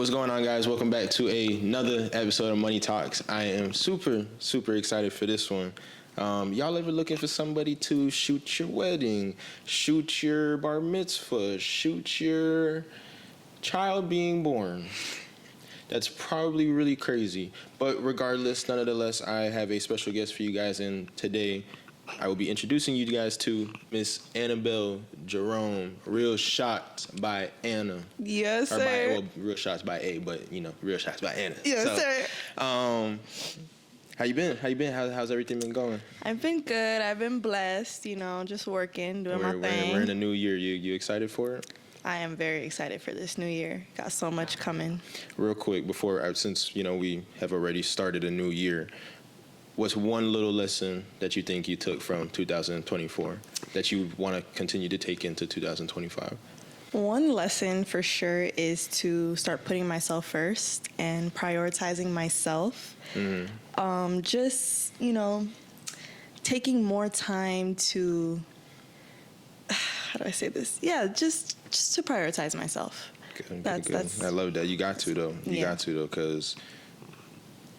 What's going on, guys? Welcome back to another episode of Money Talks. I am super excited for this one. Y'all ever looking for somebody to shoot your wedding, shoot your bar mitzvah, shoot your child being born? That's probably really crazy. But regardless, nonetheless, I have a special guest for you guys, and today I will be introducing you guys to Miss Annabelle Jerome, Real Shots by Anna. Yes, sir. Real Shots by A, but Real Shots by Anna. Yes, sir. How you been? How's everything been going? I've been good. I've been blessed. Just working, doing my thing. We're in a new year. You excited for it? I am very excited for this new year. Got so much coming. Real quick, since we have already started a new year, what's one little lesson that you think you took from 2024 that you want to continue to take into 2025? One lesson for sure is to start putting myself first and prioritizing myself. Mm-hmm. Taking more time to, how do I say this? Yeah, just to prioritize myself. Good. I love that. You got to though. Because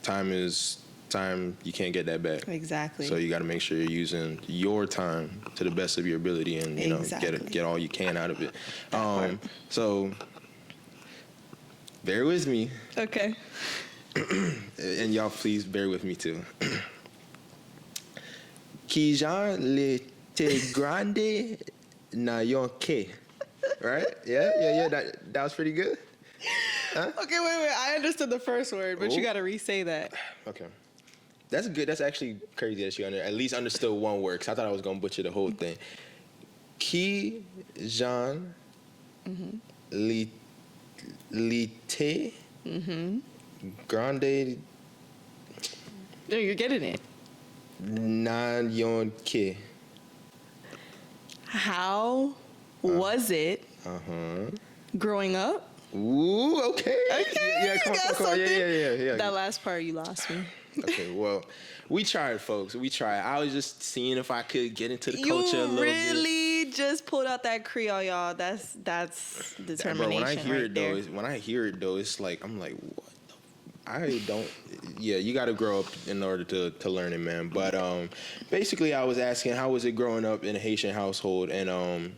time is time. You can't get that back. Exactly. So you got to make sure you're using your time to the best of your ability, and get all you can out of it. So bear with me. Okay. And y'all, please bear with me too. Qui Jean l'été grande na yon ke. Right? Yeah. That was pretty good. Huh? Okay, wait. I understood the first word, but you got to re-say that. Okay. That's good. That's actually crazy that you at least understood one word, because I thought I was going to butcher the whole thing. Qui Jean l'été grande. No, you're getting it. Na yon ke. How was it growing up? Ooh, okay. Yeah, come on. Yeah. That last part, you lost me. Okay, well, we tried, folks. I was just seeing if I could get into the culture a little bit. You really just pulled out that Creole, y'all. That's determination. Bro, when I hear it though, it's like I'm like, what? I don't. Yeah, you got to grow up in order to learn it, man. But basically, I was asking, how was it growing up in a Haitian household, and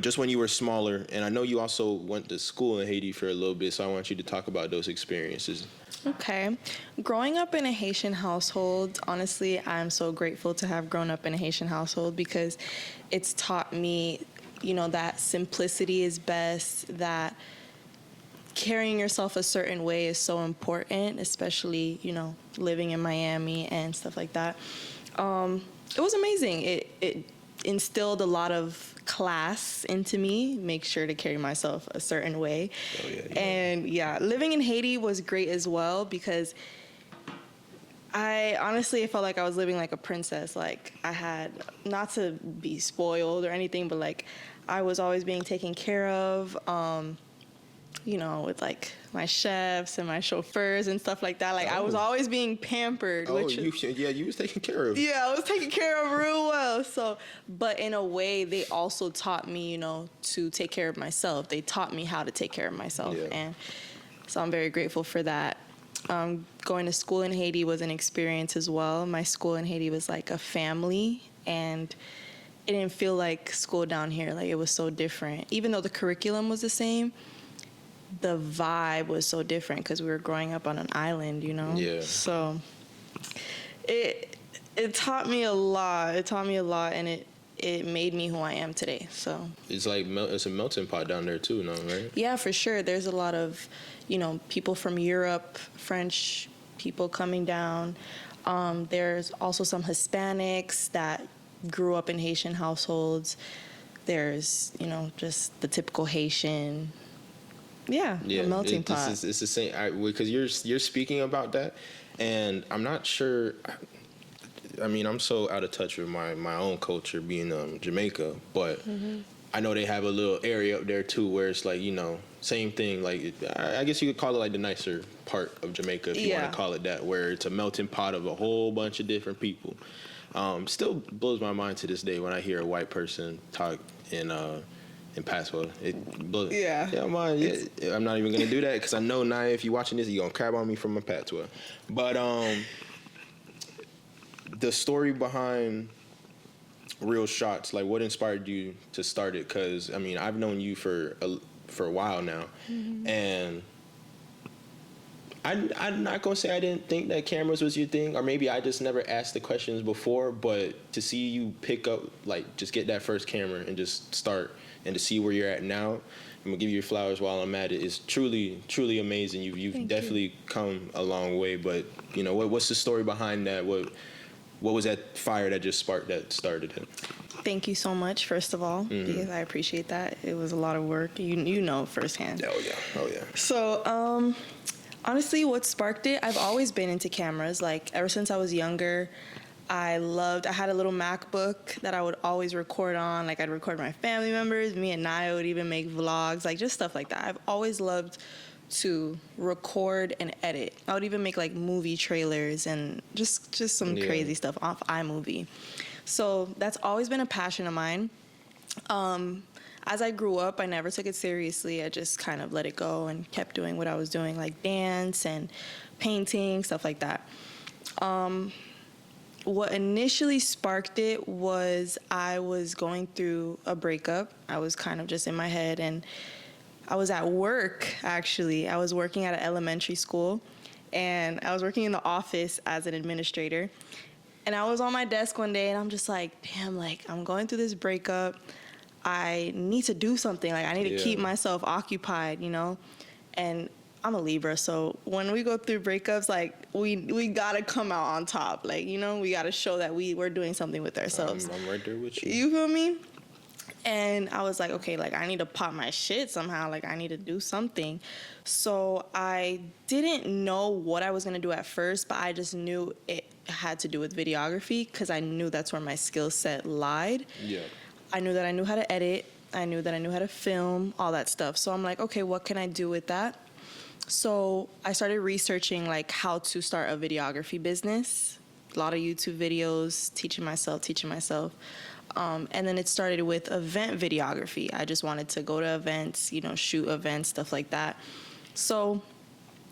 just when you were smaller, and I know you also went to school in Haiti for a little bit, so I want you to talk about those experiences. Okay. Growing up in a Haitian household, honestly, I'm so grateful to have grown up in a Haitian household, because it's taught me, that simplicity is best, that carrying yourself a certain way is so important, especially, living in Miami and stuff like that. It was amazing. It instilled a lot of class into me, make sure to carry myself a certain way. Oh, yeah. And living in Haiti was great as well, because I felt like I was living like a princess. Like, I had, not to be spoiled or anything, but like I was always being taken care of, with like my chefs and my chauffeurs and stuff like that. Like, I was always being pampered. You was taken care of. Yeah, I was taken care of real well. So, but in a way, they also taught me, to take care of myself. They taught me how to take care of myself. Yeah. And so I'm very grateful for that. Going to school in Haiti was an experience as well. My school in Haiti was like a family, and it didn't feel like school down here. Like, it was so different. Even though the curriculum was the same, the vibe was so different because we were growing up on an island, Yeah. So it taught me a lot. And it made me who I am today. So it's like it's a melting pot down there too, right? Yeah, for sure. There's a lot of people from Europe, French people coming down. There's also some Hispanics that grew up in Haitian households. There's just the typical Haitian. Yeah, a melting pot. It's the same, because you're speaking about that, and I'm not sure. I mean, I'm so out of touch with my own culture, being Jamaica, but I know they have a little area up there too where it's like same thing. Like, I guess you could call it like the nicer part of Jamaica, if you want to call it that, where it's a melting pot of a whole bunch of different people. Still blows my mind to this day when I hear a white person talk in in patois. Yeah. Yeah, I'm not even gonna do that because I know now if you're watching this, you're gonna crab on me from my patois. But the story behind Real Shots, like what inspired you to start it? Because I mean, I've known you for a while now, and I'm not gonna say I didn't think that cameras was your thing, or maybe I just never asked the questions before. But to see you pick up, like, just get that first camera and just start, and to see where you're at now, I'm gonna give you your flowers while I'm at it. Is truly, truly amazing. You've definitely come a long way. But you know, what's the story behind that? What was that fire that just started it? Thank you so much, first of all, because I appreciate that. It was a lot of work. You know firsthand. Oh yeah. So, honestly, what sparked it, I've always been into cameras. Like, ever since I was younger, I had a little MacBook that I would always record on. Like, I'd record my family members. Me and Naya would even make vlogs, like, just stuff like that. I've always loved to record and edit. I would even make, like, movie trailers and just some crazy stuff off iMovie. So that's always been a passion of mine. As I grew up, I never took it seriously. I just kind of let it go and kept doing what I was doing, like dance and painting, stuff like that. What initially sparked it was I was going through a breakup. I was kind of just in my head, and I was at work, actually. I was working at an elementary school, and I was working in the office as an administrator. And I was on my desk one day, and I'm just like, damn, like, I'm going through this breakup. I need to do something. Like, I need to keep myself occupied, you know? And I'm a Libra, so when we go through breakups, like, we gotta come out on top. Like, you know, we gotta show that we're doing something with ourselves. I'm right there with you. You feel me? And I was like, okay, like, I need to pop my shit somehow. Like, I need to do something. So I didn't know what I was going to do at first, but I just knew it had to do with videography because I knew that's where my skill set lied. Yeah. I knew that I knew how to edit. I knew that I knew how to film, all that stuff. So I'm like, okay, what can I do with that? So I started researching, like, how to start a videography business. A lot of YouTube videos, teaching myself. And then it started with event videography. I just wanted to go to events, you know, shoot events, stuff like that. So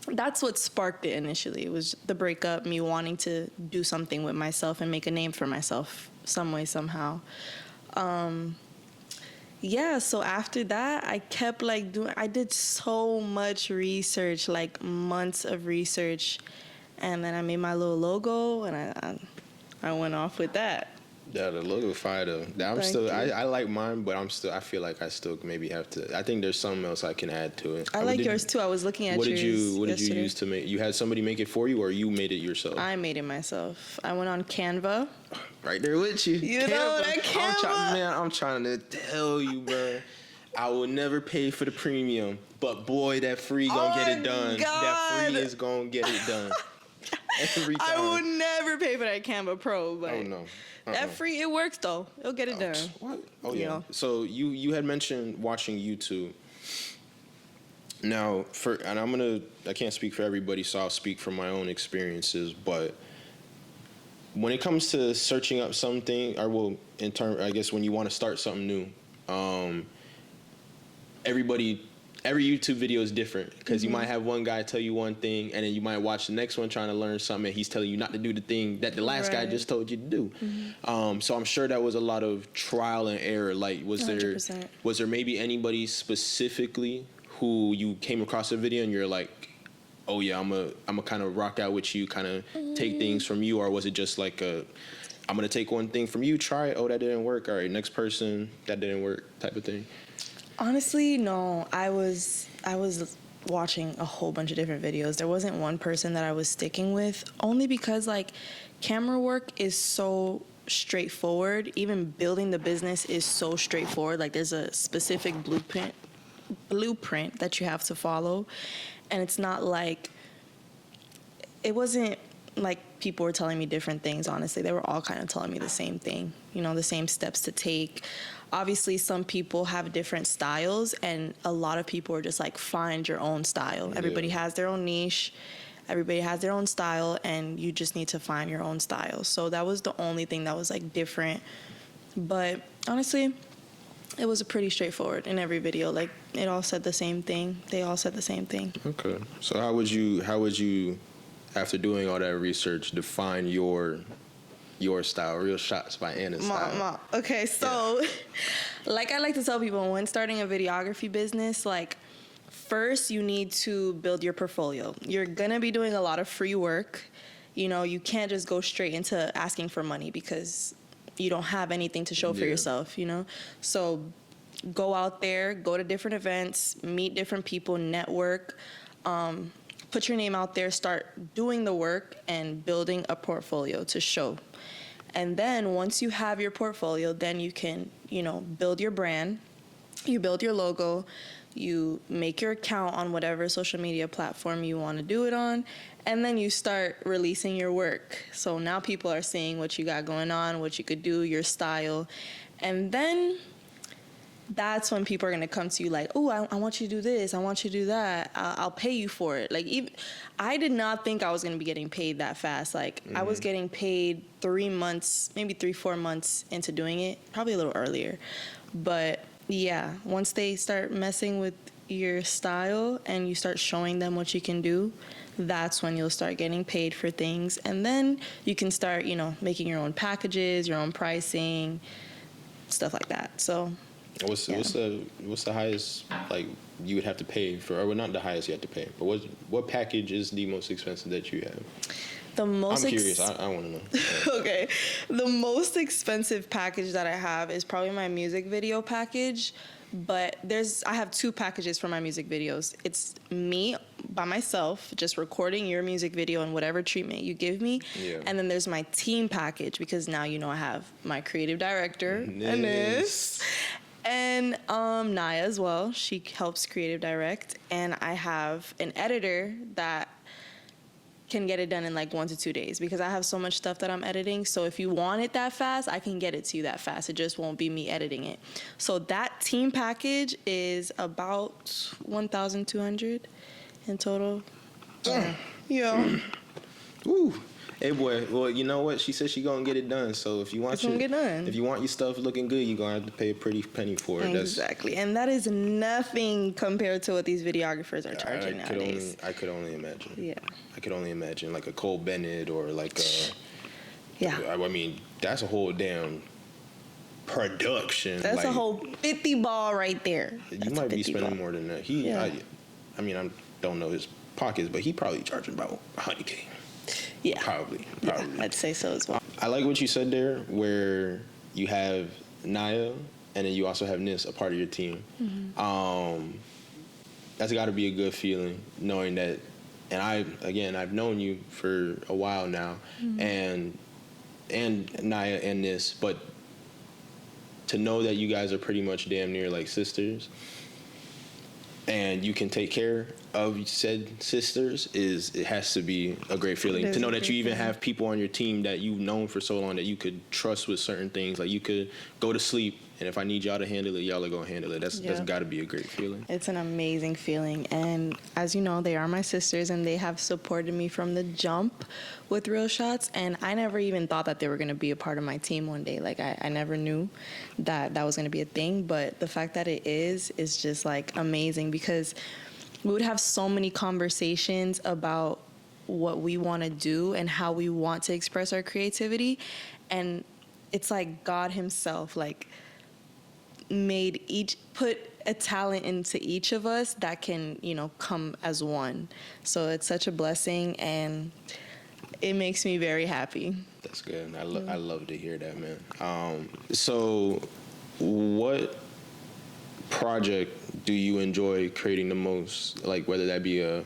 that's what sparked it initially. It was the breakup, me wanting to do something with myself and make a name for myself some way, somehow. So after that, I kept, like, I did so much research, like months of research. And then I made my little logo, and I went off with that. Yeah, the logo fire though. I like mine, but I feel like I still maybe have to. I think there's something else I can add to it. I like yours too. I was looking at yours. What did you use to make? You had somebody make it for you, or you made it yourself? I made it myself. I went on Canva. Right there with you. You know that Canva. I'm trying to tell you, bro. I will never pay for the premium, but boy, that free gonna get it done. God. That free is gonna get it done. Every time. I would never pay for that Canva Pro, but oh no. That free, it works though. It'll get it done. What? Oh yeah. know? So you had mentioned watching YouTube. Now, I can't speak for everybody, so I'll speak from my own experiences. But when it comes to searching up something, I guess when you want to start something new, every YouTube video is different because you might have one guy tell you one thing, and then you might watch the next one trying to learn something, and he's telling you not to do the thing that the last guy just told you to do. So I'm sure that was a lot of trial and error. Like, was 100%. there maybe anybody specifically who you came across a video and you're like, oh yeah, I'm a kind of rock out with you, kind of take things from you, or was it just like I'm gonna take one thing from you, try it, oh that didn't work, all right, next person, that didn't work, type of thing? Honestly, no. I was watching a whole bunch of different videos. There wasn't one person that I was sticking with, only because, like, camera work is so straightforward. Even building the business is so straightforward. Like, there's a specific blueprint that you have to follow, and it's not like, it wasn't like people were telling me different things. Honestly, they were all kind of telling me the same thing, you know, the same steps to take. Obviously, some people have different styles, and a lot of people are just like, find your own style. Everybody has their own niche. Everybody has their own style, and you just need to find your own style. So that was the only thing that was, like, different. But honestly, It was pretty straightforward in every video. Like, it all said the same thing. They all said the same thing. Okay. So how would you, after doing all that research, define your style, Real Shots by Anna's style? Okay, so like I like to tell people, when starting a videography business, like, first you need to build your portfolio. You're gonna be doing a lot of free work. You know, you can't just go straight into asking for money because you don't have anything to show for yourself, you know? So go out there, go to different events, meet different people, network, put your name out there, start doing the work and building a portfolio to show. And then once you have your portfolio, then you can, you know, build your brand, you build your logo, you make your account on whatever social media platform you want to do it on, and then you start releasing your work. So now people are seeing what you got going on, what you could do, your style, and then that's when people are going to come to you like, oh, I want you to do this, I want you to do that, I'll pay you for it. Like, even I did not think I was going to be getting paid that fast. Like, I was getting paid 3 months, maybe 3-4 months into doing it, probably a little earlier. But yeah, once they start messing with your style and you start showing them what you can do, that's when you'll start getting paid for things. And then you can start, you know, making your own packages, your own pricing, stuff like that. So what's the highest, like, you would have to pay for, or well, not the highest you have to pay, but what package is the most expensive that you have? I'm curious. I want to know. Okay. The most expensive package that I have is probably my music video package, but I have 2 packages for my music videos. It's me by myself, just recording your music video and whatever treatment you give me. Yeah. And then there's my team package, because now, you know, I have my creative director, Anis, and Naya as well. She helps creative direct. And I have an editor that can get it done in like 1 to 2 days, because I have so much stuff that I'm editing. So if you want it that fast, I can get it to you that fast. It just won't be me editing it. So that team package is about $1,200 in total. Yeah. Ooh. Hey boy, well, you know what? She said she gonna get it done. So if you want your stuff looking good, you're gonna have to pay a pretty penny for it. Exactly. And that is nothing compared to what these videographers are charging nowadays. I could only imagine. Yeah. I could only imagine, like a Cole Bennett or like a, yeah. I mean, that's a whole damn production. That's like a whole 50 ball right there. You might be spending more than that. I mean, I don't know his pockets, but he probably charging about $100K. Yeah. Probably. Yeah, I'd say so as well. I like what you said there, where you have Naya and then you also have Nis, a part of your team. Mm-hmm. That's got to be a good feeling, knowing that. And I've known you for a while now, mm-hmm. and Naya and Nis, but to know that you guys are pretty much damn near like sisters, and you can take care of said sisters, it has to be a great feeling to know that you even have people on your team that you've known for so long that you could trust with certain things. Like, you could go to sleep, and if I need y'all to handle it, y'all are gonna handle it. That's got to be a great feeling. It's an amazing feeling, and as you know, they are my sisters, and they have supported me from the jump with Real Shots, and I never even thought that they were gonna be a part of my team one day. Like, I never knew that was gonna be a thing, but the fact that it is just like amazing, because we would have so many conversations about what we want to do and how we want to express our creativity. And it's like God himself, like, put a talent into each of us that can, you know, come as one. So it's such a blessing, and it makes me very happy. That's good. I love to hear that, man. So what project do you enjoy creating the most? Like, whether that be a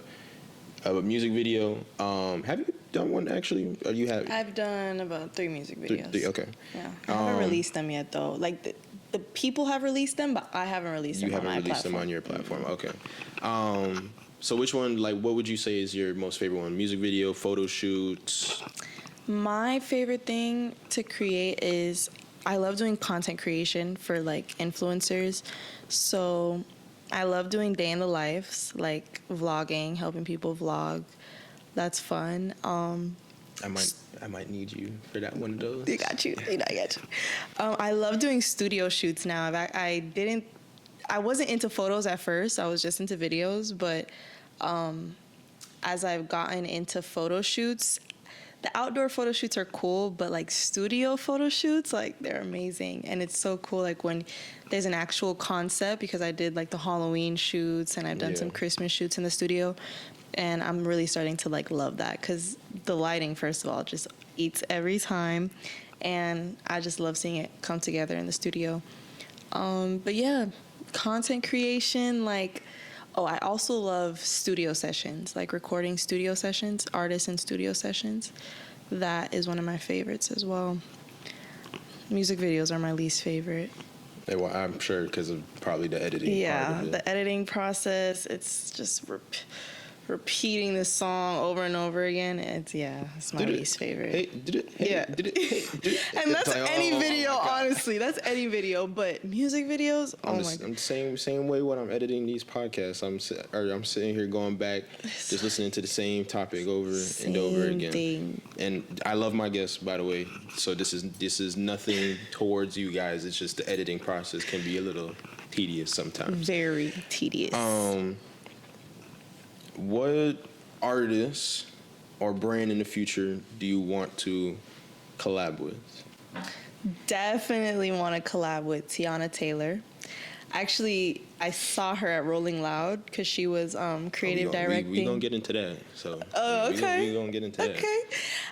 music video. Have you done one actually? Or you have? I've done about 3 music videos. Three, okay. Yeah. I haven't released them yet though. Like, the people have released them, but I haven't released them on my platform. You haven't released them on your platform. Okay. So which one, like, what would you say is your most favorite one? Music video, photo shoots? My favorite thing to create is, I love doing content creation for like influencers. So I love doing day in the lives, like vlogging, helping people vlog. That's fun. I might need you for that one of those. You got you. You know, I got you. I love doing studio shoots now. I wasn't into photos at first. I was just into videos. But as I've gotten into photo shoots, the outdoor photo shoots are cool, but like studio photo shoots, like they're amazing. And it's so cool, like when there's an actual concept, because I did like the Halloween shoots and I've done some Christmas shoots in the studio. And I'm really starting to like love that because the lighting, first of all, just eats every time. And I just love seeing it come together in the studio. But yeah, content creation, like, I also love studio sessions, like recording studio sessions, artists in studio sessions. That is one of my favorites as well. Music videos are my least favorite. Yeah, well, I'm sure because of probably the editing part of it. The editing process, it's just repeating the song over and over again. It's my least favorite. And that's like, any video, honestly. That's any video. But music videos, I'm the same way when I'm editing these podcasts. I'm sitting here going back, just listening to the same topic over and over again. And I love my guests, by the way. So this is nothing towards you guys. It's just the editing process can be a little tedious sometimes. Very tedious. What artists or brand in the future do you want to collab with? Definitely want to collab with Tiana Taylor. Actually, I saw her at Rolling Loud because she was creative directing. We're going to get into that. So okay. We're going to get into that. Okay.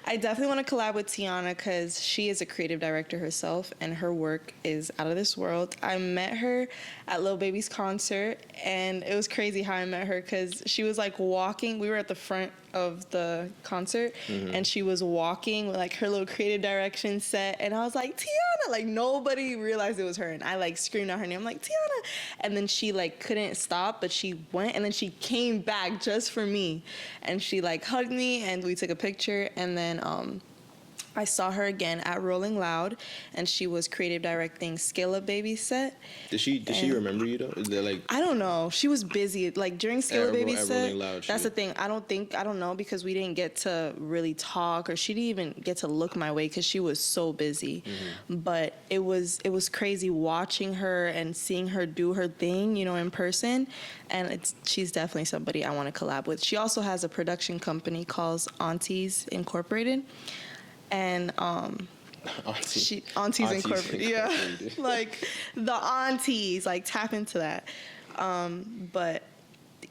I definitely want to collab with Tiana because she is a creative director herself and her work is out of this world. I met her at Lil Baby's concert and it was crazy how I met her because she was like walking. We were at the front of the concert and she was walking with like her little creative direction set and I was like, Tiana, like nobody realized it was her and I like screamed out her name. I'm like, Tiana. And then she like couldn't stop, but she went and then she came back just for me and she like hugged me and we took a picture and then I saw her again at Rolling Loud and she was creative directing Scale Up Baby's set. Did she remember you though? Is there like I don't know. She was busy. Like during Scale Up Baby's set. Loud, that's the thing. I don't know because we didn't get to really talk or she didn't even get to look my way because she was so busy. But it was crazy watching her and seeing her do her thing, you know, in person. And she's definitely somebody I want to collab with. She also has a production company called Aunties Incorporated. And Aunties Incorporated. Yeah. Like the aunties, like tap into that. But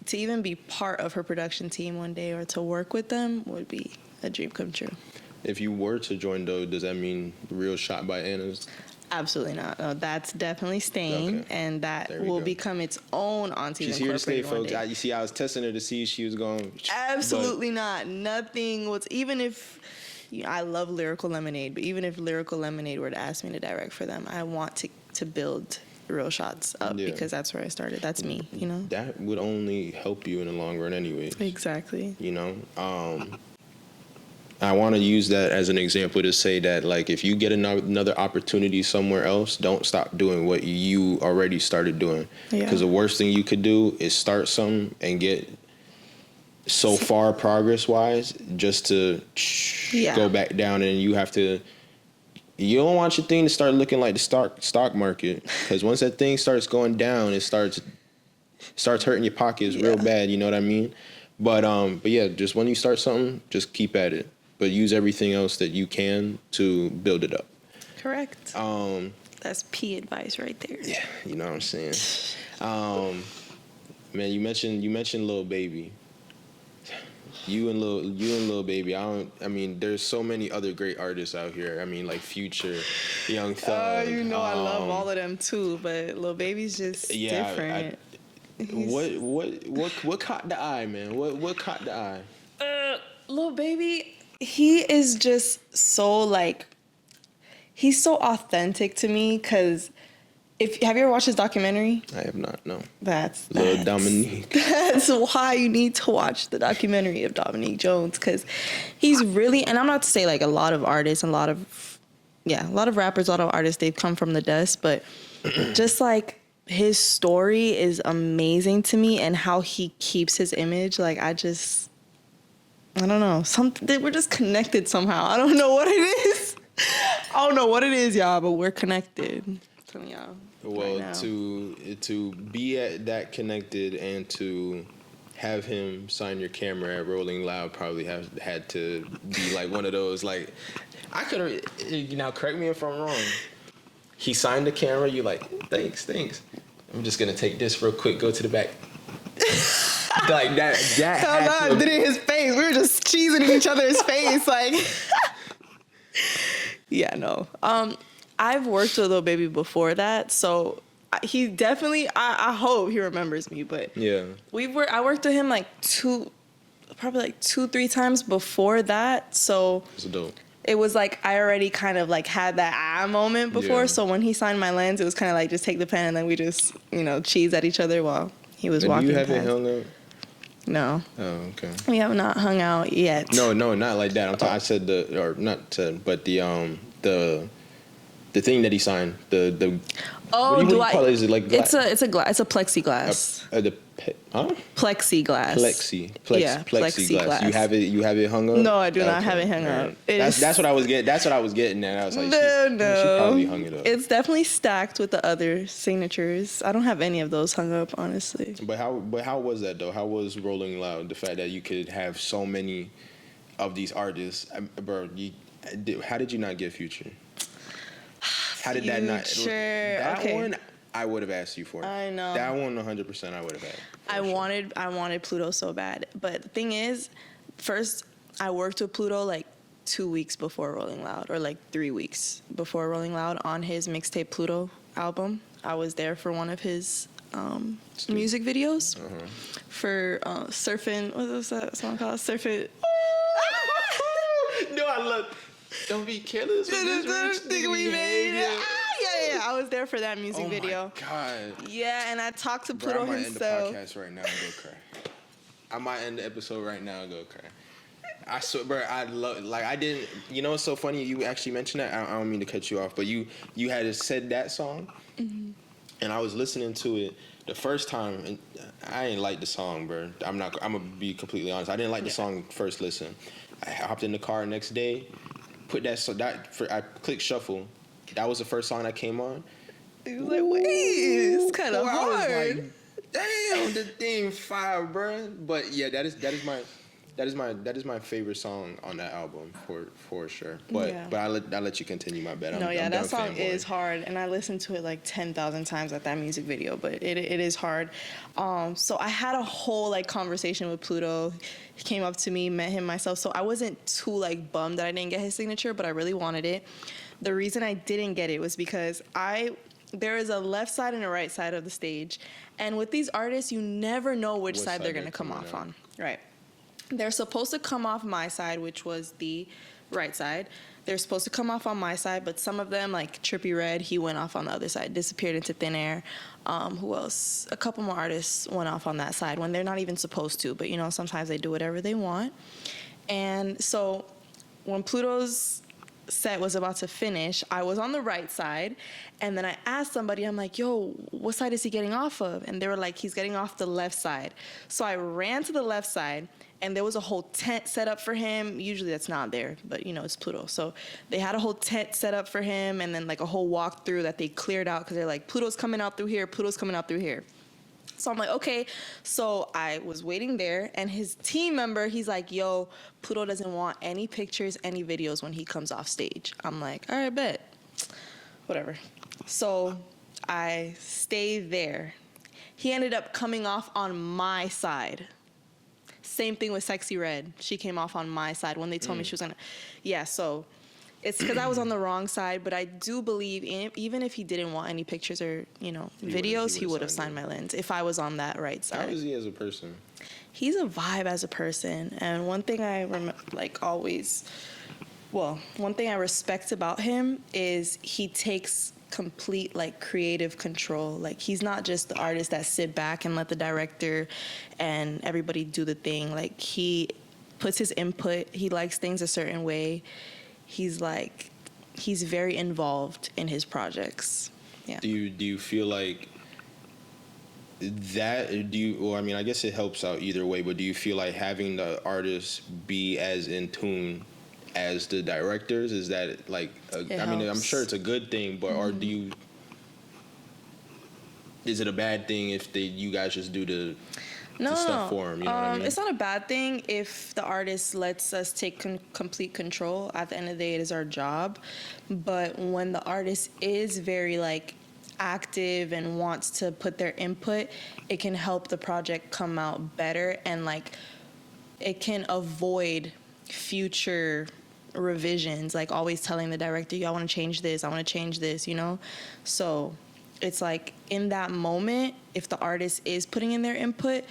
to even be part of her production team one day or to work with them would be a dream come true. If you were to join though, does that mean Real Shot by Anna's? Absolutely not. No, that's definitely staying, and that will become its own Aunties She's Incorporated. She's here to stay, folks. You see, I was testing her to see if she was going. Absolutely not. Nothing was, even if, I love Lyrical Lemonade, but even if Lyrical Lemonade were to ask me to direct for them, I want to build Real Shots up because that's where I started. That's me, you know? That would only help you in the long run anyway. Exactly. You know? I want to use that as an example to say that, like, if you get another opportunity somewhere else, don't stop doing what you already started doing. Because the worst thing you could do is start something and get so far progress-wise just to go back down, and you don't want your thing to start looking like the stock market, because once that thing starts going down, it starts hurting your pockets real bad, you know what I mean? But yeah, just when you start something, just keep at it, but use everything else that you can to build it up. Correct. That's P advice right there. Yeah, you know what I'm saying? Man, you mentioned Lil Baby. You and Lil Baby. I mean, there's so many other great artists out here. I mean, like Future, Young Thug. I love all of them too, but Lil Baby's just different. What caught the eye, man? What caught the eye? Lil Baby, he is just so like, he's so authentic to me because. Have you ever watched his documentary? I have not, no. That's Lil Dominique. That's why you need to watch the documentary of Dominique Jones, because he's really, and I'm not to say like a lot of artists and a lot of rappers, a lot of artists, they've come from the dust, but just like his story is amazing to me and how he keeps his image. Like I I don't know. We're just connected somehow. I don't know what it is. I don't know what it is, y'all, but we're connected. I'm telling y'all. Well, right now. to be that connected and to have him sign your camera at Rolling Loud probably had to be like one of those, like, I could have, now correct me if I'm wrong. He signed the camera, you like, thanks. I'm just gonna take this real quick, go to the back. Like that Hell no, I did it in his face. We were just cheesing in each other's face, like. Yeah, no. I've worked with Lil Baby before that, so he definitely. I hope he remembers me, but yeah. I worked with him like 2-3 times before that, so. It's dope. It was like I already kind of like had that moment before, Yeah. so when he signed my lens, it was kind of like just take the pen and then we just cheese at each other while he was walking. You haven't past. hung out? No. Oh, okay. We have not hung out yet. No, not like that. I said the thing that he signed. The Oh, what do you call it? Is it like it's a plexiglass. Plexiglass. Plexiglass. You have it hung up? No, I do not have it hung up. That's what I was getting. That's what I was getting at. I was like, no. She probably hung it up. It's definitely stacked with the other signatures. I don't have any of those hung up, honestly. But how was that though? How was Rolling Loud? The fact that you could have so many of these artists, bro. How did you not get Future? How did that not? That one, I would have asked you for. I know. That one, 100%, I would have had. I wanted Pluto so bad, but the thing is, first I worked with Pluto like 2 weeks before Rolling Loud, or like 3 weeks before Rolling Loud on his mixtape Pluto album. I was there for one of his music videos for surfing. What was that song called? Surfing. No, I love. Don't be careless with this rich thing we made. Yeah. I was there for that music video. Oh my God. Yeah, and I talked to Pluto I might himself. end the podcast right now and go cry. I might end the episode right now and go cry. I swear, bro. I love. Like I didn't. You know what's so funny? You actually mentioned that. I don't mean to cut you off, but you had said that song, and I was listening to it the first time, and I didn't like the song, bro. I'm gonna be completely honest. I didn't like the song first listen. I hopped in the car next day. I clicked shuffle. That was the first song that came on. He was like, wait, it's kind of hard. I was like, damn, the thing fire, bro. But yeah, that is my favorite song on that album for sure. But I'll let you continue. My bad. That song is hard, and I listened to it like 10,000 times at that music video. But it is hard. So I had a whole like conversation with Pluto. He came up to me, met him myself. So I wasn't too like bummed that I didn't get his signature, but I really wanted it. The reason I didn't get it was because there is a left side and a right side of the stage, and with these artists, you never know which side they're gonna come off on. Right. They're supposed to come off my side, which was the right side. They're supposed to come off on my side, but some of them, like Trippie Redd, he went off on the other side, disappeared into thin air. Who else? A couple more artists went off on that side when they're not even supposed to, but sometimes they do whatever they want. And so when Pluto's set was about to finish, I was on the right side, and then I asked somebody, I'm like, yo, what side is he getting off of? And they were like, he's getting off the left side. So I ran to the left side, and there was a whole tent set up for him. Usually that's not there, but it's Pluto. So they had a whole tent set up for him, and then like a whole walkthrough that they cleared out because they're like, Pluto's coming out through here, Pluto's coming out through here. So I'm like, okay. So I was waiting there, and his team member, he's like, yo, Pluto doesn't want any pictures, any videos when he comes off stage. I'm like, all right, bet. Whatever. So I stayed there. He ended up coming off on my side. Same thing with Sexy Red. She came off on my side when they told me she was gonna. Yeah, so it's because I was on the wrong side, but I do believe even if he didn't want any pictures or videos, he would have signed my lens if I was on that right side. How is he as a person? He's a vibe as a person, and one thing I one thing I respect about him is he takes complete creative control. Like, he's not just the artist that sit back and let the director and everybody do the thing. Like, he puts his input. He likes things a certain way. He's very involved in his projects. Yeah. Do you feel like that, do you, well, I mean, I guess it helps out either way, but do you feel like having the artists be as in tune as the directors, is that like, I mean, I'm sure it's a good thing, but or do you, is it a bad thing if you guys just do the stuff for them? You know what I mean? It's not a bad thing if the artist lets us take complete control. At the end of the day, it is our job. But when the artist is very like active and wants to put their input, it can help the project come out better, and like it can avoid future revisions, like always telling the director, I want to change this, I want to change this, you know? So it's like in that moment, if the artist is putting in their input,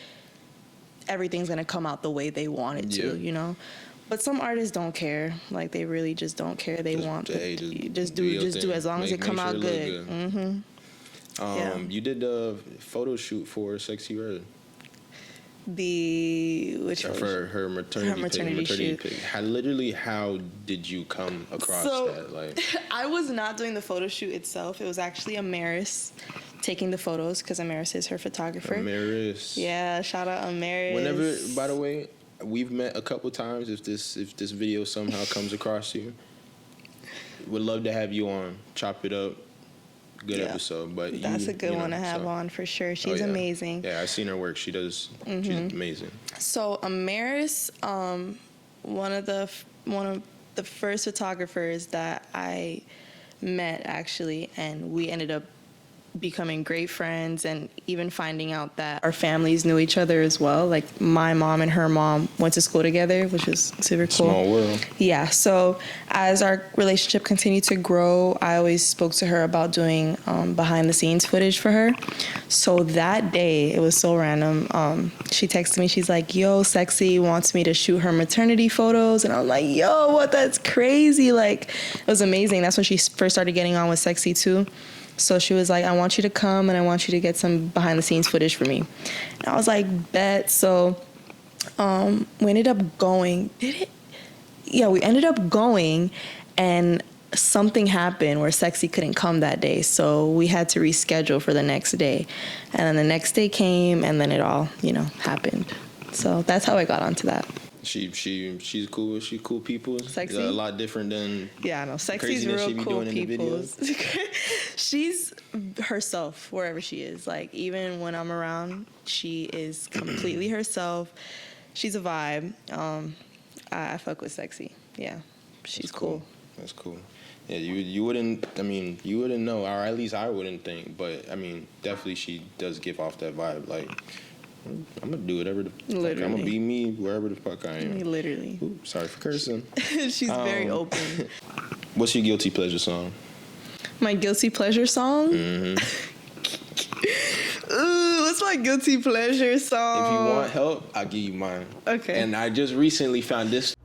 everything's going to come out the way they want it to, you know? But some artists don't care. Like they really just don't care. They just do as long as it come out good. Mm-hmm. You did the photo shoot for Sexy Red. Which for her maternity shoot. Pic. How did you come across that? Like, I was not doing the photo shoot itself. It was actually Amaris taking the photos, because Amaris is her photographer. Amaris. Yeah, shout out Amaris. Whenever, by the way, we've met a couple times. If this video somehow comes across you, would love to have you on. Chop it up. Good episode, but that's a good one to have on for sure. She's amazing. Yeah, I've seen her work. She's amazing. So Amaris, one of the first photographers that I met actually, and we ended up becoming great friends, and even finding out that our families knew each other as well. Like my mom and her mom went to school together, which was super cool. Small world. Yeah. So as our relationship continued to grow, I always spoke to her about doing behind the scenes footage for her. So that day, it was so random. She texted me. She's like, "Yo, Sexy wants me to shoot her maternity photos," and I'm like, "Yo, what? That's crazy!" Like, it was amazing. That's when she first started getting on with Sexy too. So she was like, "I want you to come and I want you to get some behind the scenes footage for me." And I was like, "Bet." So we ended up going. We ended up going, and something happened where Sexy couldn't come that day. So we had to reschedule for the next day. And then the next day came, and then it all, happened. So that's how I got onto that. She's cool. She's cool people. Sexy. A lot different than Sexy's real cool people. She's herself wherever she is. Like even when I'm around, she is completely herself. She's a vibe. I fuck with Sexy. Yeah, she's cool. That's cool. Yeah, you wouldn't. I mean, you wouldn't know, or at least I wouldn't think. But I mean, definitely she does give off that vibe. Like, I'm gonna do whatever the fuck. I'm gonna be me wherever the fuck I am. Literally. Ooh, sorry for cursing. She's very open. What's your guilty pleasure song? My guilty pleasure song? Mm-hmm. Ooh, what's my guilty pleasure song? If you want help, I'll give you mine. Okay. And I just recently found this.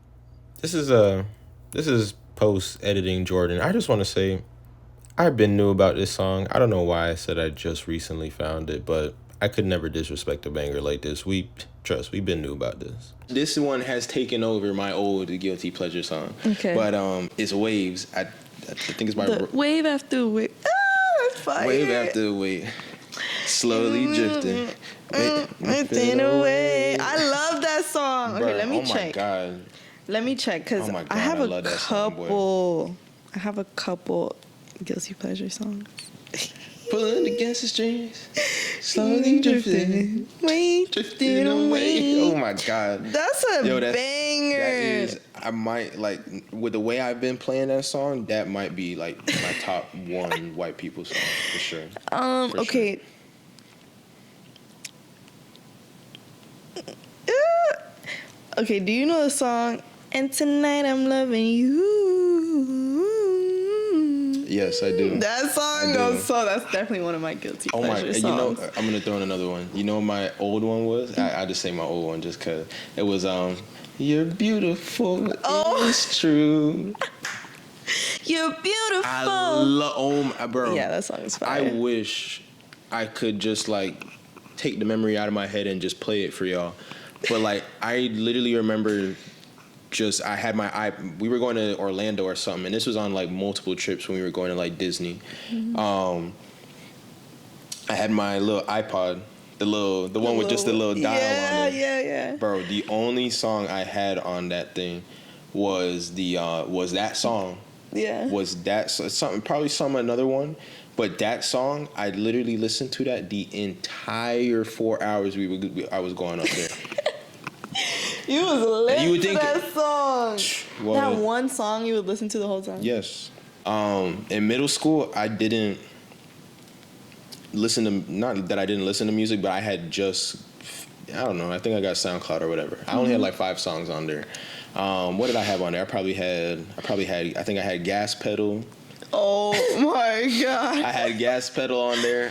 This is post-editing Jordon. I just want to say, I've been new about this song. I don't know why I said I just recently found it, but I could never disrespect a banger like this. We've been new about this. This one has taken over my old guilty pleasure song. Okay. But it's Waves. I think it's by Wave After Wave. Ah, that's fire. Wave After Wave. Slowly drifting. Drifting away. I love that song. Okay, let me check. Oh my God. Let me check, because I have a couple guilty pleasure songs. Pulling against the strings, slowly drifting, drifting away. Oh my God, that's a banger. That is. I might with the way I've been playing that song. That might be like my top one white people song for sure. Okay. Sure. Okay. Do you know the song? And tonight I'm loving you. Yes, I do. That song goes that's definitely one of my guilty pleasure songs. You know, I'm gonna throw in another one. You know what my old one was? I just say my old one just cause it was "You're beautiful, it's true." You're beautiful. I love bro. Yeah, that song is fire. I wish I could just take the memory out of my head and just play it for y'all. But I literally remember I had we were going to Orlando or something, and this was on multiple trips when we were going to Disney. Mm-hmm. I had my little iPod the one with just the little dial on it. Yeah. Bro, the only song I had on that thing was that song. Yeah. Was that probably another one, but that song I literally listened to that the entire 4 hours I was going up there. You was lit you would to think that song. Well, that one song you would listen to the whole time. Yes. In middle school, I didn't listen to, not that I didn't listen to music, but I had just, I don't know, I think I got SoundCloud or whatever. I only had like 5 songs on there. What did I have on there? I think I had Gas Pedal. Oh my God. I had Gas Pedal on there.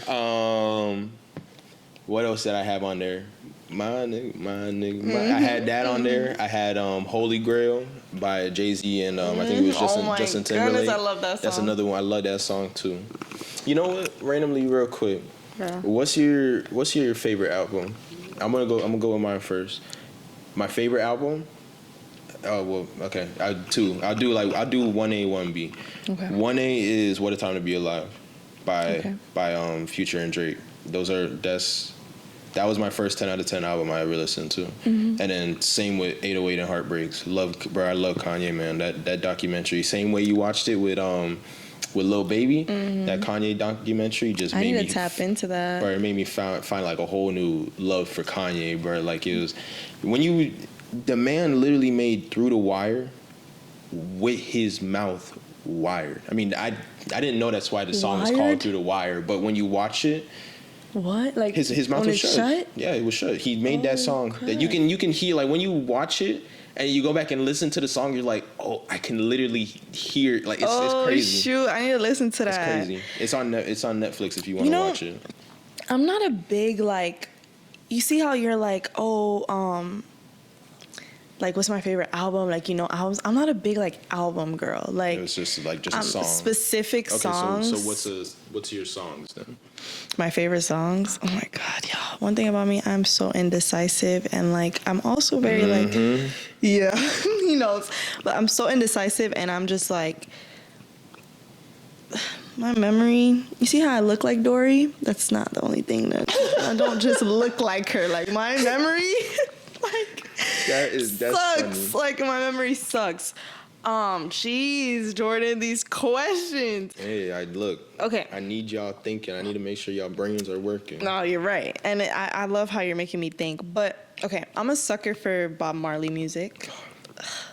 What else did I have on there? My nigga. I had that on there. I had Holy Grail by Jay-Z and I think it was Justin Timberlake. Goodness, I love that song. That's another one. I love that song too. You know what? Randomly, real quick. Yeah. What's your favorite album? I'm gonna go with mine first. My favorite album. Oh well, okay. I'll do 1A, 1B. Okay. 1A is What a Time to Be Alive by Future and Drake. That was my first 10 out of 10 album I ever listened to. Mm-hmm. And then same with 808 and Heartbreaks. I love Kanye, man. That documentary. Same way you watched it with Lil Baby. Mm-hmm. That Kanye documentary just made me. I need to tap into that. Bro, it made me find like a whole new love for Kanye, bro. Like it was the man literally made Through the Wire with his mouth wired. I mean, I didn't know that's why the song is called Through the Wire, but when you watch it, what? Like his mouth was shut? Yeah, it was shut. He made that song that you can hear, like when you watch it and you go back and listen to the song, you're like, oh, I can literally hear, like it's crazy. Shoot, I need to listen to that. It's crazy. It's on Netflix if you want to watch it. I'm not a big you see how you're like, like what's my favorite album? Like, albums. I'm not a big album girl. Like it's just a song. Specific songs. So what's your songs then? My favorite songs? Oh my God, y'all. One thing about me, I'm so indecisive and I'm also very yeah, he knows. But I'm so indecisive and I'm just my memory, you see how I look like Dory? That's not the only thing that I don't just look like her. Like my memory that's sucks. Funny. My memory sucks. Jeez, Jordan, these questions. Hey, Okay. I need y'all thinking. I need to make sure y'all brains are working. No, you're right. And I love how you're making me think. But, okay, I'm a sucker for Bob Marley music.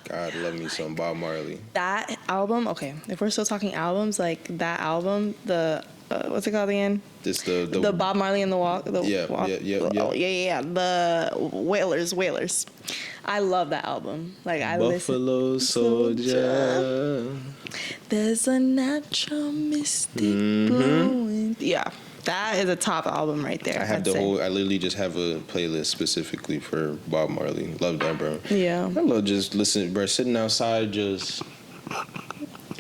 God, love me some Bob Marley. That album, okay, if we're still talking albums, that album, the, what's it called again? This the Bob Marley and the Walk. Yeah. Oh, yeah. The Wailers. I love that album. I Buffalo Soldier. There's a natural mystic blowing. Yeah, that is a top album right there. I literally just have a playlist specifically for Bob Marley. Love that, bro. Yeah. I love just listening, bro. Sitting outside, just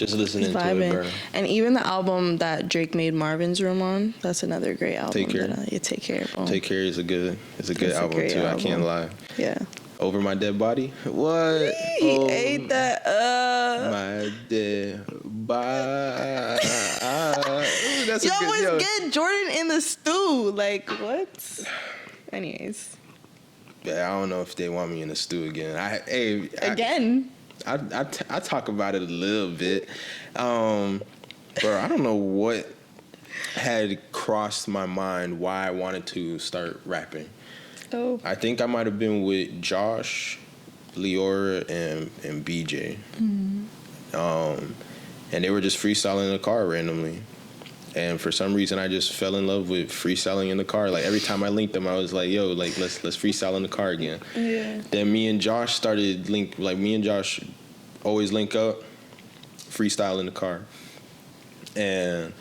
listening to it, bro. And even the album that Drake made Marvin's Room on, that's another great album. Take Care. Take Care. Boom. Take Care is a good album too. I can't lie. Yeah. Over My Dead Body? What? He ate that up. My dead body. That's get Jordan in the stew. What? Anyways. Yeah, I don't know if they want me in the stew again. Again? I talk about it a little bit. Bro, I don't know what had crossed my mind why I wanted to start rapping. Oh. I think I might have been with Josh, Leora, and BJ. Mm-hmm. And they were just freestyling in the car randomly. And for some reason, I just fell in love with freestyling in the car. Every time I linked them, I was like, yo, let's freestyle in the car again. Yeah. Then me and Josh started me and Josh always link up, freestyle in the car. And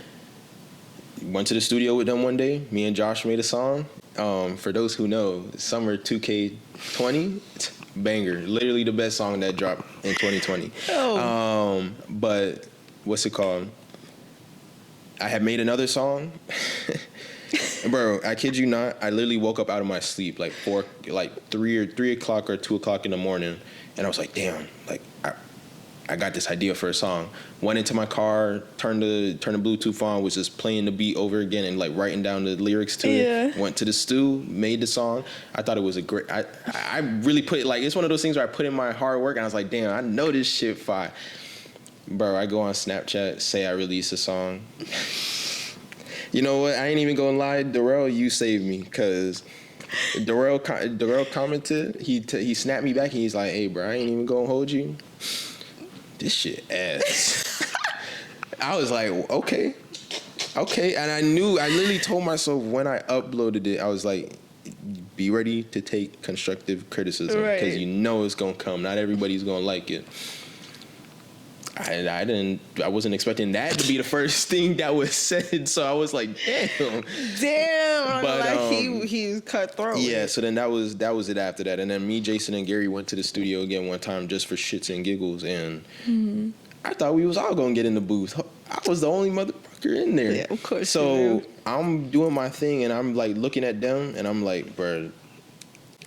went to the studio with them one day. Me and Josh made a song. For those who know, Summer 2K20, banger. Literally the best song that dropped in 2020. Oh. But what's it called? I had made another song. Bro, I kid you not, I literally woke up out of my sleep 3 o'clock or 2 o'clock in the morning, and I was like, damn, I got this idea for a song. Went into my car, turned the Bluetooth on, was just playing the beat over again and like writing down the lyrics to it. Went to the stew, made the song. I thought it was a great. I really put it, like, it's one of those things where I put in my hard work and I was like, damn, I know this shit fire. Bro, I go on Snapchat, say I release a song. You know what? I ain't even gonna lie, Darrell, you saved me, cause Darrell commented. He snapped me back and he's like, "Hey, bro, I ain't even gonna hold you. This shit ass." I was like, okay, and I literally told myself when I uploaded it, I was like, be ready to take constructive criticism, because you know it's gonna come. Not everybody's gonna like it. I wasn't expecting that to be the first thing that was said, so I was like, damn. But like he's cutthroat. Yeah, so then that was it after that. And then me, Jason, and Gary went to the studio again one time just for shits and giggles, and I thought we was all gonna get in the booth. I was the only motherfucker in there. Yeah, of course. So I'm doing my thing and I'm like looking at them and I'm like, bro,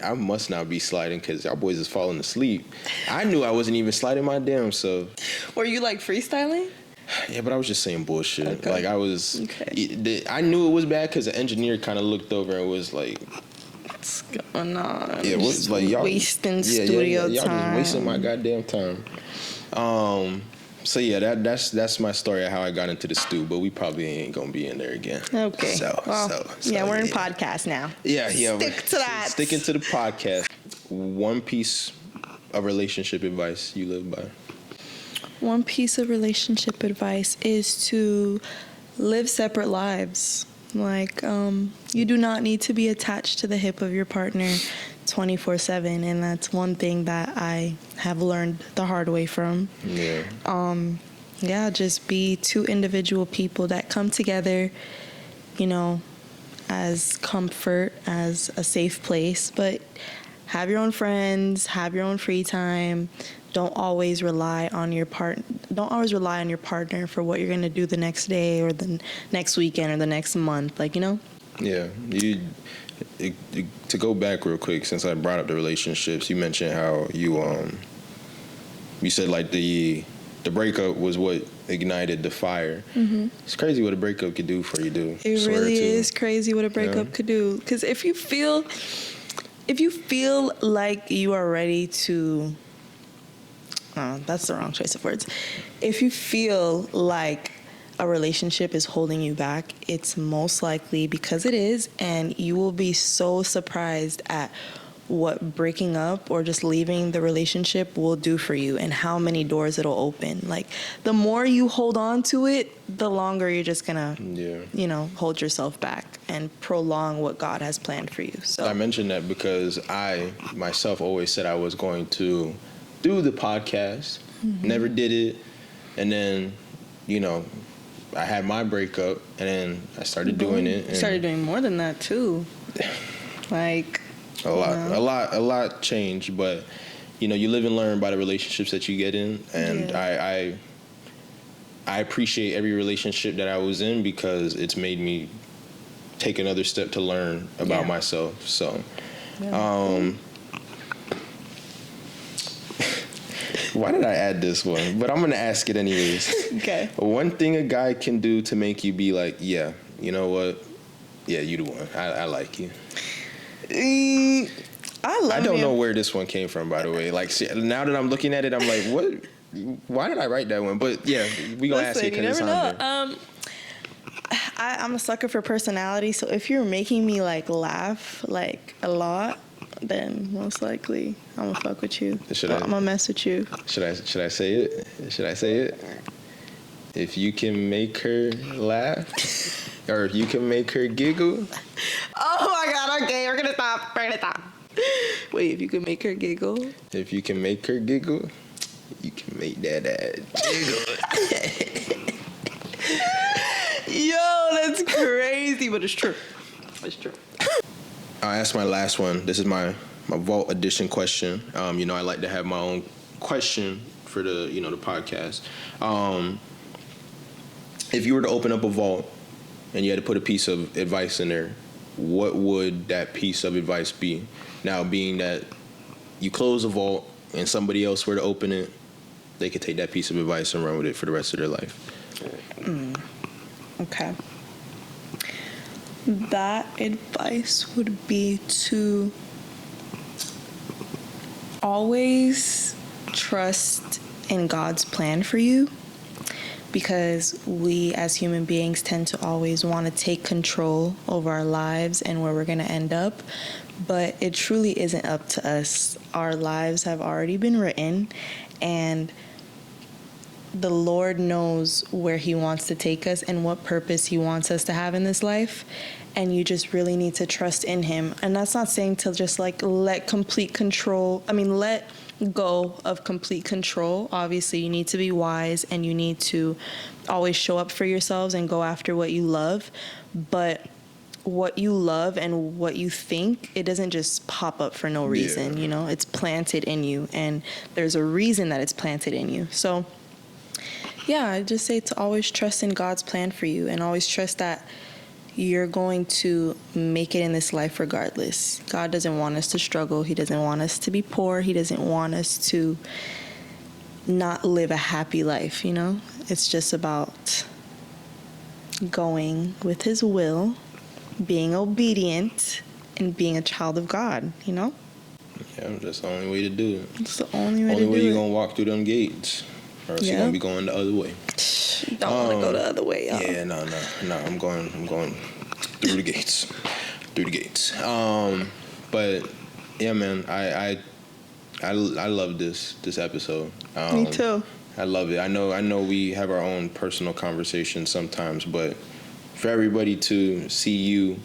I must not be sliding because y'all boys is falling asleep. I knew I wasn't even sliding my damn self. Were you like freestyling? Yeah, but I was just saying bullshit. Okay. Like I was, okay. I knew it was bad because the engineer kind of looked over and was like, "What's going on? Yeah, what's like y'all wasting studio y'all time? Just wasting my goddamn time." So yeah, that's my story of how I got into the stew, but we probably ain't gonna be in there again. Okay. So we're in podcast now. Yeah. Stick to that. Sticking to the podcast. One piece of relationship advice you live by. One piece of relationship advice is to live separate lives. Like, you do not need to be attached to the hip of your partner 24/7, and that's one thing that I have learned the hard way from. Yeah. Just be two individual people that come together, as comfort, as a safe place, but have your own friends, have your own free time. Don't always rely on your partner for what you're going to do the next day or the next weekend or the next month, Yeah. To go back real quick, since I brought up the relationships, you mentioned how you said like the breakup was what ignited the fire. Mm-hmm. It's crazy what a breakup could do for you, dude. It really is crazy what a breakup could do. Because if you feel like you are ready to, that's the wrong choice of words. If you feel like a relationship is holding you back, it's most likely because it is, and you will be so surprised at what breaking up or just leaving the relationship will do for you and how many doors it'll open. Like, the more you hold on to it, the longer you're just gonna hold yourself back and prolong what God has planned for you. So I mentioned that because I myself always said I was going to do the podcast, never did it, and then I had my breakup, and then I started doing it. And started doing more than that too. Like a lot changed, but you live and learn by the relationships that you get in, and I appreciate every relationship that I was in because it's made me take another step to learn about myself. So, why did I add this one? But I'm going to ask it anyways. Okay. One thing a guy can do to make you be like, yeah, you know what? Yeah, you the one. I like you. I don't know where this one came from, by the way. Like, see, now that I'm looking at it, I'm like, what? Why did I write that one? But yeah, we gonna ask it because it's on there. I'm a sucker for personality, so if you're making me like laugh like a lot, then most likely I'm gonna fuck with you. I'm gonna mess with you. Should I say it? Should I say it? If you can make her laugh, or if you can make her giggle. Oh my God! Okay, we're gonna stop. Wait, if you can make her giggle. If you can make her giggle, you can make that jiggle. Yo, that's crazy, but it's true. It's true. I'll ask my last one. This is my Vault Edition question. I like to have my own question for the the podcast. If you were to open up a vault and you had to put a piece of advice in there, what would that piece of advice be? Now, being that you close a vault and somebody else were to open it, they could take that piece of advice and run with it for the rest of their life. Okay. That advice would be to always trust in God's plan for you, because we as human beings tend to always want to take control over our lives and where we're going to end up, but it truly isn't up to us. Our lives have already been written, and the Lord knows where he wants to take us and what purpose he wants us to have in this life. And you just really need to trust in him. And that's not saying to just like let go of complete control. Obviously, you need to be wise and you need to always show up for yourselves and go after what you love. But what you love and what you think, it doesn't just pop up for no reason. You know, it's planted in you, and there's a reason that it's planted in you. So yeah, I just say to always trust in God's plan for you, and always trust that you're going to make it in this life regardless. God doesn't want us to struggle. He doesn't want us to be poor. He doesn't want us to not live a happy life, you know? It's just about going with his will, being obedient, and being a child of God, you know? Yeah, that's the only way to do it. It's the only way to do it. Only way you're going to walk through them gates. Or else you're going to be going the other way. Don't want to go the other way, y'all. Yeah, no. I'm going through the gates. Through the gates. But yeah, man, I love this episode. Me too. I love it. I know we have our own personal conversations sometimes, but for everybody to see you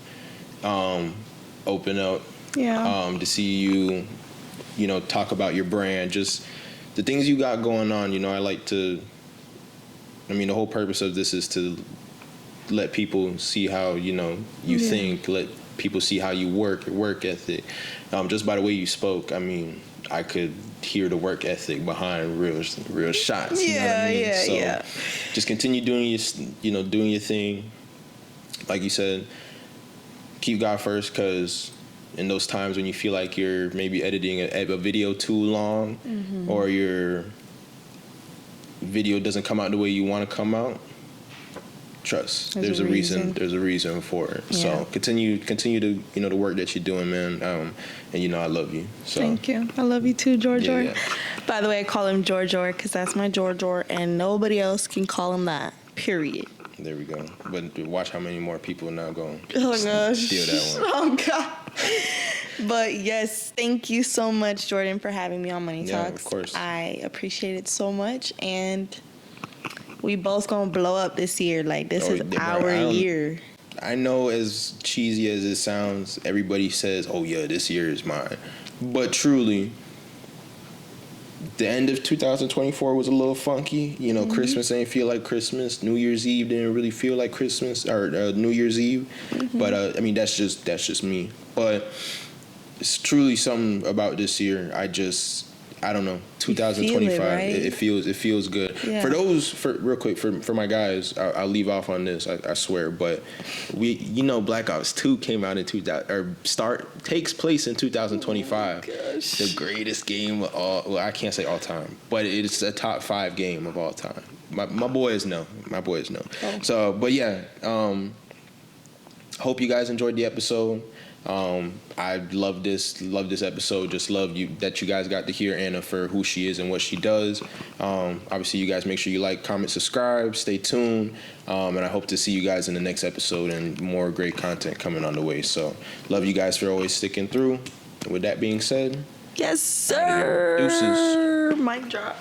open up, to see you talk about your brand, just the things you got going on, the whole purpose of this is to let people see how, you think, let people see how you work ethic. Just by the way you spoke, I could hear the work ethic behind real shots. You know what I mean? So just continue doing your thing. Like you said, keep God first, because in those times when you feel like you're maybe editing a video too long, or your video doesn't come out the way you want to come out, trust. There's a reason. There's a reason for it. Yeah. So continue to the work that you're doing, man. And I love you. So thank you. I love you too, Jordon. Yeah. By the way, I call him Jordor because that's my Jordor, and nobody else can call him that. Period. There we go. But watch how many more people now go. Oh gosh. Steal that one. Oh God. But yes, thank you so much, Jordon, for having me on Money Talks. Yeah, of course. I appreciate it so much, and we both gonna blow up this year. Like this is our year. I know, as cheesy as it sounds, everybody says, "Oh yeah, this year is mine," but truly, the end of 2024 was a little funky. Christmas ain't feel like Christmas. New Year's Eve didn't really feel like Christmas or New Year's Eve. But that's just me. But it's truly something about this year. I don't know. 2025. It feels good. Yeah. Real quick, for my guys, I'll leave off on this. I swear. But Black Ops 2 came out in takes place in 2025. Oh gosh. The greatest game of all. Well, I can't say all time, but it's a top 5 game of all time. My boys know. Oh. So, but yeah. Hope you guys enjoyed the episode. I love this episode. Just love that you guys got to hear Anna for who she is and what she does. Obviously, you guys make sure you like, comment, subscribe, stay tuned, and I hope to see you guys in the next episode and more great content coming on the way. So love you guys for always sticking through. With that being said, yes sir. Deuces. Mic drop.